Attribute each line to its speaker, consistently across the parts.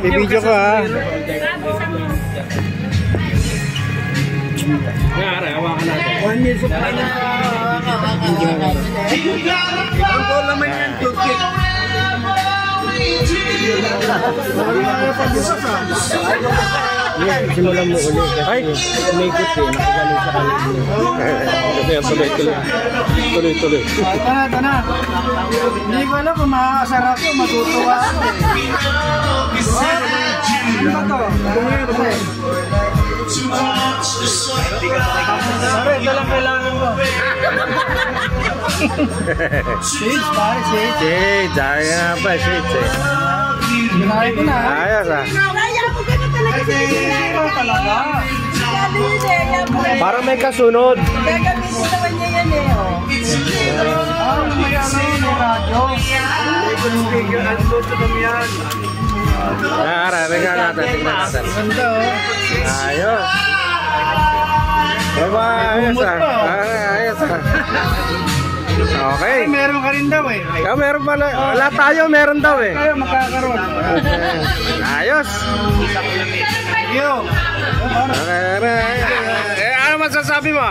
Speaker 1: May video ko ha.
Speaker 2: Hawakan natin.
Speaker 3: 1 year supply na. Ang tol naman yan, toothpick.
Speaker 1: Simulan mo ulit kasi umikot eh, nakagaling sa kanin. Tuloy.
Speaker 3: Ito na. Hindi ko alam kung makakasar ako, matutuwa ako. Ano ba ito? Pare, ito lang kailangan mo. Shades, pare, shades.
Speaker 1: Shades, ayaw nga ba, shades eh.
Speaker 3: Ginaya ko na.
Speaker 1: Ayos ah.
Speaker 4: Kaya ako gano'n talaga sa
Speaker 3: Ito talaga.
Speaker 1: Parang may kasunod.
Speaker 4: gagamitin naman niya yan eh.
Speaker 3: May ano, may radyo.
Speaker 1: Tingnan natin.
Speaker 3: Ganda oh.
Speaker 1: Ayos. Baba, ayos ah. Ayos ah. Okay.
Speaker 3: Ay, meron ka rin daw eh.
Speaker 1: Meron pala. Lahat tayo meron daw eh.
Speaker 3: Kayo magkakaroon.
Speaker 1: Ayos.
Speaker 3: Yo.
Speaker 1: Ano masasabi mo?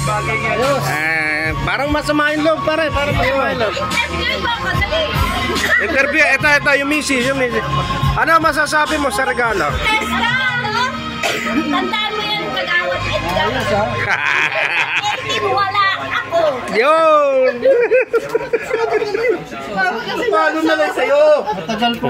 Speaker 3: Bagay niya.
Speaker 1: Parang masama yung loob pare. Parang masama yung loob. Interview. Ito yung misis. Ano masasabi mo sa regalo?
Speaker 4: Tandaan mo yan pag-awat Edgar. Hindi mo wala ako.
Speaker 1: Yun!
Speaker 3: Paano na lang sa'yo? Matagal po.